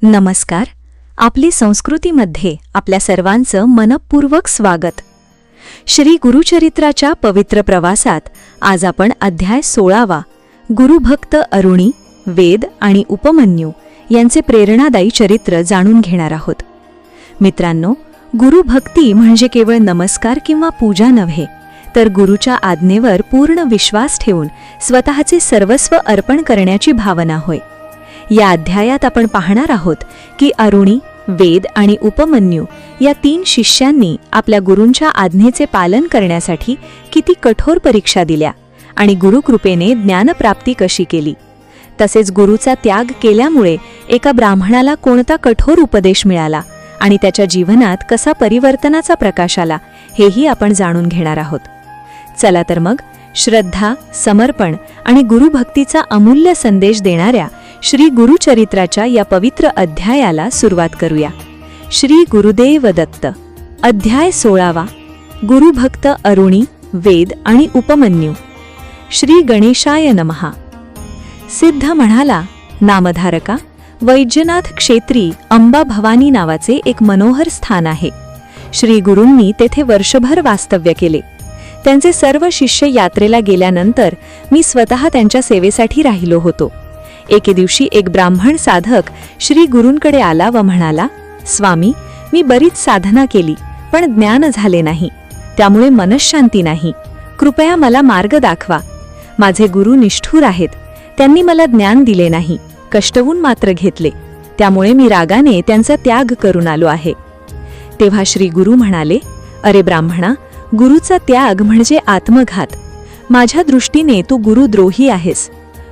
नमस्कार. आपली संस्कृतीमध्ये आपल्या सर्वांचं मनपूर्वक स्वागत. श्री गुरुचरित्राच्या पवित्र प्रवासात आज आपण अध्याय 16वा गुरुभक्त अरुणी, वेद आणि उपमन्यू यांचे प्रेरणादायी चरित्र जाणून घेणार आहोत. मित्रांनो, गुरुभक्ती म्हणजे केवळ नमस्कार किंवा पूजा नव्हे, तर गुरुच्या आज्ञेवर पूर्ण विश्वास ठेवून स्वतःचे सर्वस्व अर्पण करण्याची भावना होय. या अध्यायात आपण पाहणार आहोत की अरुणी, वेद आणि उपमन्यू या 3 शिष्यांनी आपल्या गुरूंच्या आज्ञेचे पालन करण्यासाठी किती कठोर परीक्षा दिल्या आणि गुरुकृपेने ज्ञानप्राप्ती कशी केली. तसेच गुरुचा त्याग केल्यामुळे एका ब्राह्मणाला कोणता कठोर उपदेश मिळाला आणि त्याच्या जीवनात कसा परिवर्तनाचा प्रकाश आला, हेही आपण जाणून घेणार आहोत. चला तर मग श्रद्धा, समर्पण आणि गुरुभक्तीचा अमूल्य संदेश देणाऱ्या श्री गुरुचरित्राच्या या पवित्र अध्यायाला सुरुवात करूया. श्री गुरुदेव दत्त. अध्याय 16वा गुरुभक्त अरुणी, वेद आणि उपमन्यू. श्री गणेशाय नमः. सिद्ध म्हणाला, नामधारका, वैद्यनाथ क्षेत्री अंबा भवानी नावाचे एक मनोहर स्थान आहे. श्री गुरूंनी तेथे वर्षभर वास्तव्य केले. त्यांचे सर्व शिष्य यात्रेला गेल्यानंतर मी स्वतः त्यांच्या सेवेसाठी राहिलो होतो. एके दिवशी एक ब्राह्मण साधक श्री गुरूंकडे आला व म्हणाला, स्वामी, मी बरीच साधना केली पण ज्ञान झाले नाही, त्यामुळे मनःशांती नाही. कृपया मला मार्ग दाखवा. माझे गुरु निष्ठुर आहेत. त्यांनी मला ज्ञान दिले नाही, कष्टवून मात्र घेतले. त्यामुळे मी रागाने त्यांचा त्याग करून आलो आहे. तेव्हा श्री गुरु म्हणाले, अरे ब्राह्मणा, गुरुचा त्याग म्हणजे आत्मघात. माझ्या दृष्टीने तू गुरुद्रोही आहेस.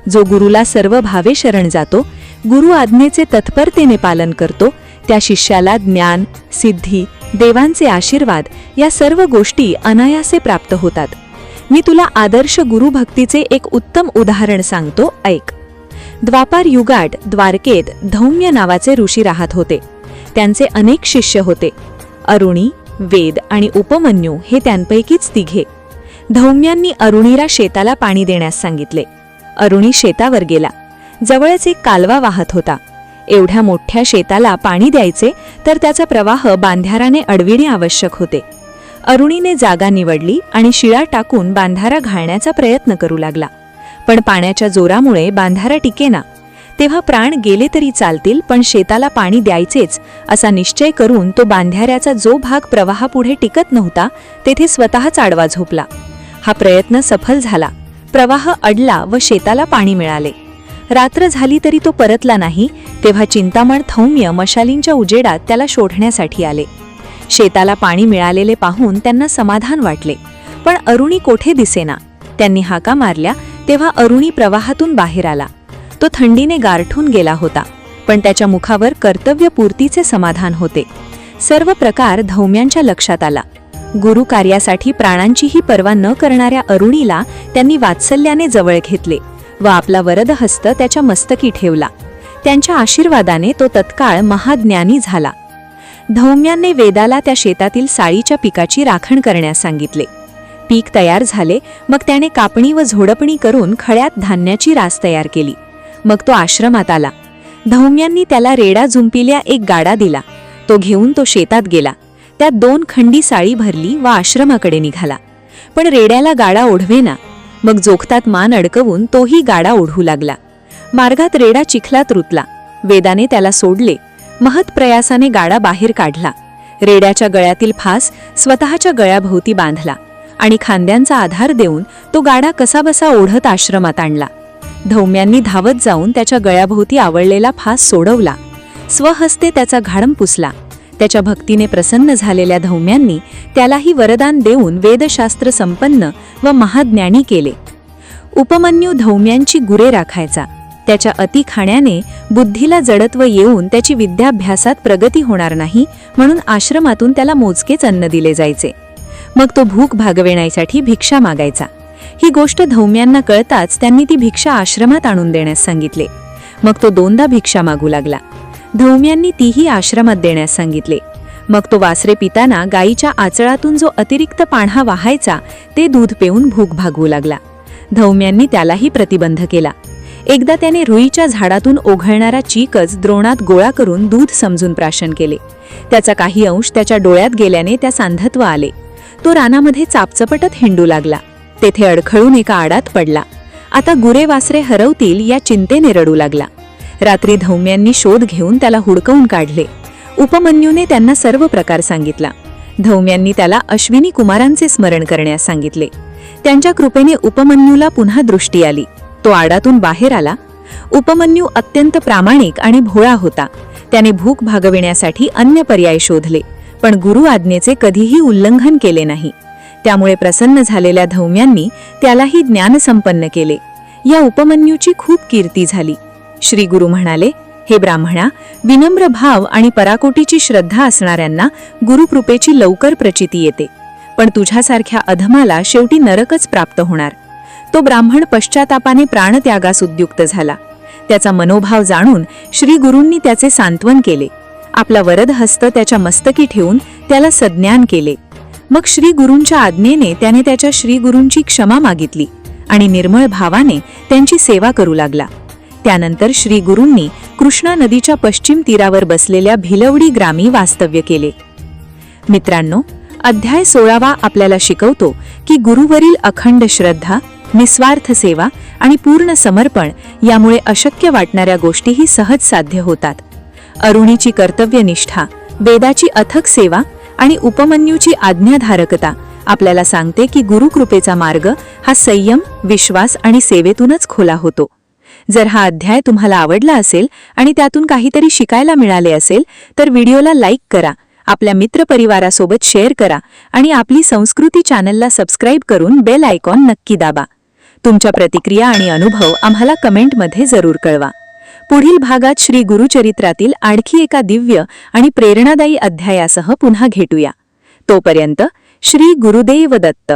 जो गुरुला सर्व भावे शरण जातो, गुरु आज्ञेचे तत्परतेने पालन करतो, त्या शिष्याला ज्ञान, सिद्धी, देवांचे आशीर्वाद या सर्व गोष्टी अनायासे प्राप्त होतात. मी तुला आदर्श गुरुभक्तीचे एक उत्तम उदाहरण सांगतो, ऐक. द्वापार युगात द्वारकेत धौम्य नावाचे ऋषी राहत होते. त्यांचे अनेक शिष्य होते. अरुणी, वेद आणि उपमन्यू हे त्यांपैकीच तिघे. धौम्यांनी अरुणीला शेताला पाणी देण्यास सांगितले. अरुणी शेतावर गेला. जवळच एक कालवा वाहत होता. एवढ्या मोठ्या शेताला पाणी द्यायचे तर त्याचा प्रवाह बांधाराने अडविणे आवश्यक होते. अरुणीने जागा निवडली आणि शिळा टाकून बांधारा घालण्याचा प्रयत्न करू लागला. पण पाण्याच्या जोरामुळे बांधारा टिकेना. तेव्हा प्राण गेले तरी चालतील, पण शेताला पाणी द्यायचेच असा निश्चय करून तो बांधाऱ्याचा जो भाग प्रवाहापुढे टिकत नव्हता तेथे स्वतःच आडवा झोपला. हा प्रयत्न सफल झाला. प्रवाह अडला व शेताला पाणी मिळाले. रात्र झाली तरी तो परतला नाही. तेव्हा चिंतामण धौम्य मशालींच्या उजेडात त्याला शोधण्यासाठी आले. शेताला पाणी मिळालेले पाहून त्यांना समाधान वाटले, पण अरुणी कोठे दिसेना. त्यांनी हाका मारल्या तेव्हा अरुणी प्रवाहातून बाहेर आला. तो थंडीने गारठून गेला होता, पण त्याच्या मुखावर कर्तव्यपूर्तीचे समाधान होते. सर्व प्रकार धौम्यांच्या लक्षात आला. गुरु कार्यासाठी प्राणांचीही पर्वा न करणाऱ्या अरुणीला त्यांनी वात्सल्याने जवळ घेतले व आपला वरदहस्त त्याच्या मस्तकी ठेवला. त्यांच्या आशीर्वादाने तो तत्काळ महाज्ञानी झाला. धौम्यांनी वेदाला त्या शेतातील साळीच्या पिकाची राखण करण्यास सांगितले. पीक तयार झाले, मग त्याने कापणी व झोडपणी करून खळ्यात धान्याची रास तयार केली. मग तो आश्रमात आला. धौम्यांनी त्याला रेडा जुंपिल्या एक गाडा दिला. तो घेऊन तो शेतात गेला. त्यात 2 खंडी साळी भरली व आश्रमाकडे निघाला. पण रेड्याला गाडा ओढवेना. मग जोखतात मान अडकवून तोही गाडा ओढू लागला. मार्गात रेडा चिखलात रुतला. वेदाने त्याला सोडले. महत् प्रयासाने गाडा बाहेर काढला. रेड्याच्या गळ्यातील फास स्वतःच्या गळ्याभोवती बांधला आणि खांद्यांचा आधार देऊन तो गाडा कसाबसा ओढत आश्रमात आणला. धौम्यांनी धावत जाऊन त्याच्या गळ्याभोवती आवळलेला फास सोडवला. स्वहस्ते त्याचा घाडम पुसला. त्याच्या भक्तीने प्रसन्न झालेल्या धौम्यांनी त्यालाही वरदान देऊन वेदशास्त्र संपन्न व महाज्ञानी केले. उपमन्यू धौम्यांची गुरे राखायचा. त्याच्या अति खाण्याने बुद्धीला जडत्व येऊन त्याची विद्याभ्यासात प्रगती होणार नाही, म्हणून आश्रमातून त्याला मोजकेच अन्न दिले जायचे. मग तो भूक भागविण्यासाठी भिक्षा मागायचा. ही गोष्ट धौम्यांना कळताच त्यांनी ती भिक्षा आश्रमात आणून देण्यास सांगितले. मग तो 2दा भिक्षा मागू लागला. धौम्यांनी तीही आश्रमात देण्यास सांगितले. मग तो वासरे पिताना गायीच्या आचळातून जो अतिरिक्त पाण्हा वाहायचा ते दूध पिऊन भूक भागवू लागला. धौम्यांनी त्यालाही प्रतिबंध केला. एकदा त्याने रुईच्या झाडातून ओघळणारा चीकच द्रोणात गोळा करून दूध समजून प्राशन केले. त्याचा काही अंश त्याच्या डोळ्यात गेल्याने त्या सांधत्व आले. तो रानामध्ये चापचपटत हिंडू लागला. तेथे अडखळून एका आडात पडला. आता गुरे वासरे हरवतील या चिंतेने रडू लागला. रात्री धौम्यांनी शोध घेऊन त्याला हुडकवून काढले. उपमन्यूने त्यांना सर्व प्रकार सांगितला. धौम्यांनी त्याला अश्विनी कुमारांचे स्मरण करण्यास सांगितले. त्यांच्या कृपेने उपमन्यूला पुन्हा दृष्टी आली. तो आडातून बाहेर आला. उपमन्यू अत्यंत प्रामाणिक आणि भोळा होता. त्याने भूक भागविण्यासाठी अन्य पर्याय शोधले, पण गुरु आज्ञेचे कधीही उल्लंघन केले नाही. त्यामुळे प्रसन्न झालेल्या धौम्यांनी त्यालाही ज्ञानसंपन्न केले. या उपमन्यूची खूप कीर्ती झाली. श्री गुरु म्हणाले, हे ब्राह्मणा, विनम्र भाव आणि पराकोटीची श्रद्धा असणाऱ्यांना गुरुकृपेची लवकर प्रचिती येते, पण तुझ्यासारख्या अधमाला शेवटी नरकच प्राप्त होणार. तो ब्राह्मण पश्चातापाने प्राणत्यागास उद्युक्त झाला. त्याचा मनोभाव जाणून श्री गुरूंनी त्याचे सांत्वन केले. आपला वरद हस्त त्याच्या मस्तकी ठेवून त्याला सज्ञान केले. मग श्री गुरूंच्या आज्ञेने त्याने त्याच्या श्री गुरूंची क्षमा मागितली आणि निर्मळ भावाने त्यांची सेवा करू लागला. त्यानंतर श्री गुरूंनी कृष्णा नदीच्या पश्चिम तीरावर बसलेल्या भिलवडी ग्रामी वास्तव्य केले. मित्रांनो, अध्याय 16 आपल्याला शिकवतो की गुरुवरील अखंड श्रद्धा, निस्वार्थ सेवा आणि पूर्ण समर्पण यामुळे अशक्य वाटणाऱ्या गोष्टीही सहज साध्य होतात. अरुणीची कर्तव्यनिष्ठा, वेदाची अथक सेवा आणि उपमन्यूची आज्ञाधारकता आपल्याला सांगते की गुरुकृपेचा मार्ग हा संयम, विश्वास आणि सेवेतूनच खुला होतो. जर हा अध्याय तुम्हाला आवडला असेल आणि त्यातून काहीतरी शिकायला मिळाले असेल तर व्हिडिओला लाईक करा, आपल्या मित्रपरिवारासोबत शेअर करा आणि आपली संस्कृती चॅनलला सबस्क्राईब करून बेल आयकॉन नक्की दाबा. तुमच्या प्रतिक्रिया आणि अनुभव आम्हाला कमेंटमध्ये जरूर कळवा. पुढील भागात श्री गुरुचरित्रातील आणखी एका दिव्य आणि प्रेरणादायी अध्यायासह पुन्हा भेटूया. तोपर्यंत श्री गुरुदेव दत्त.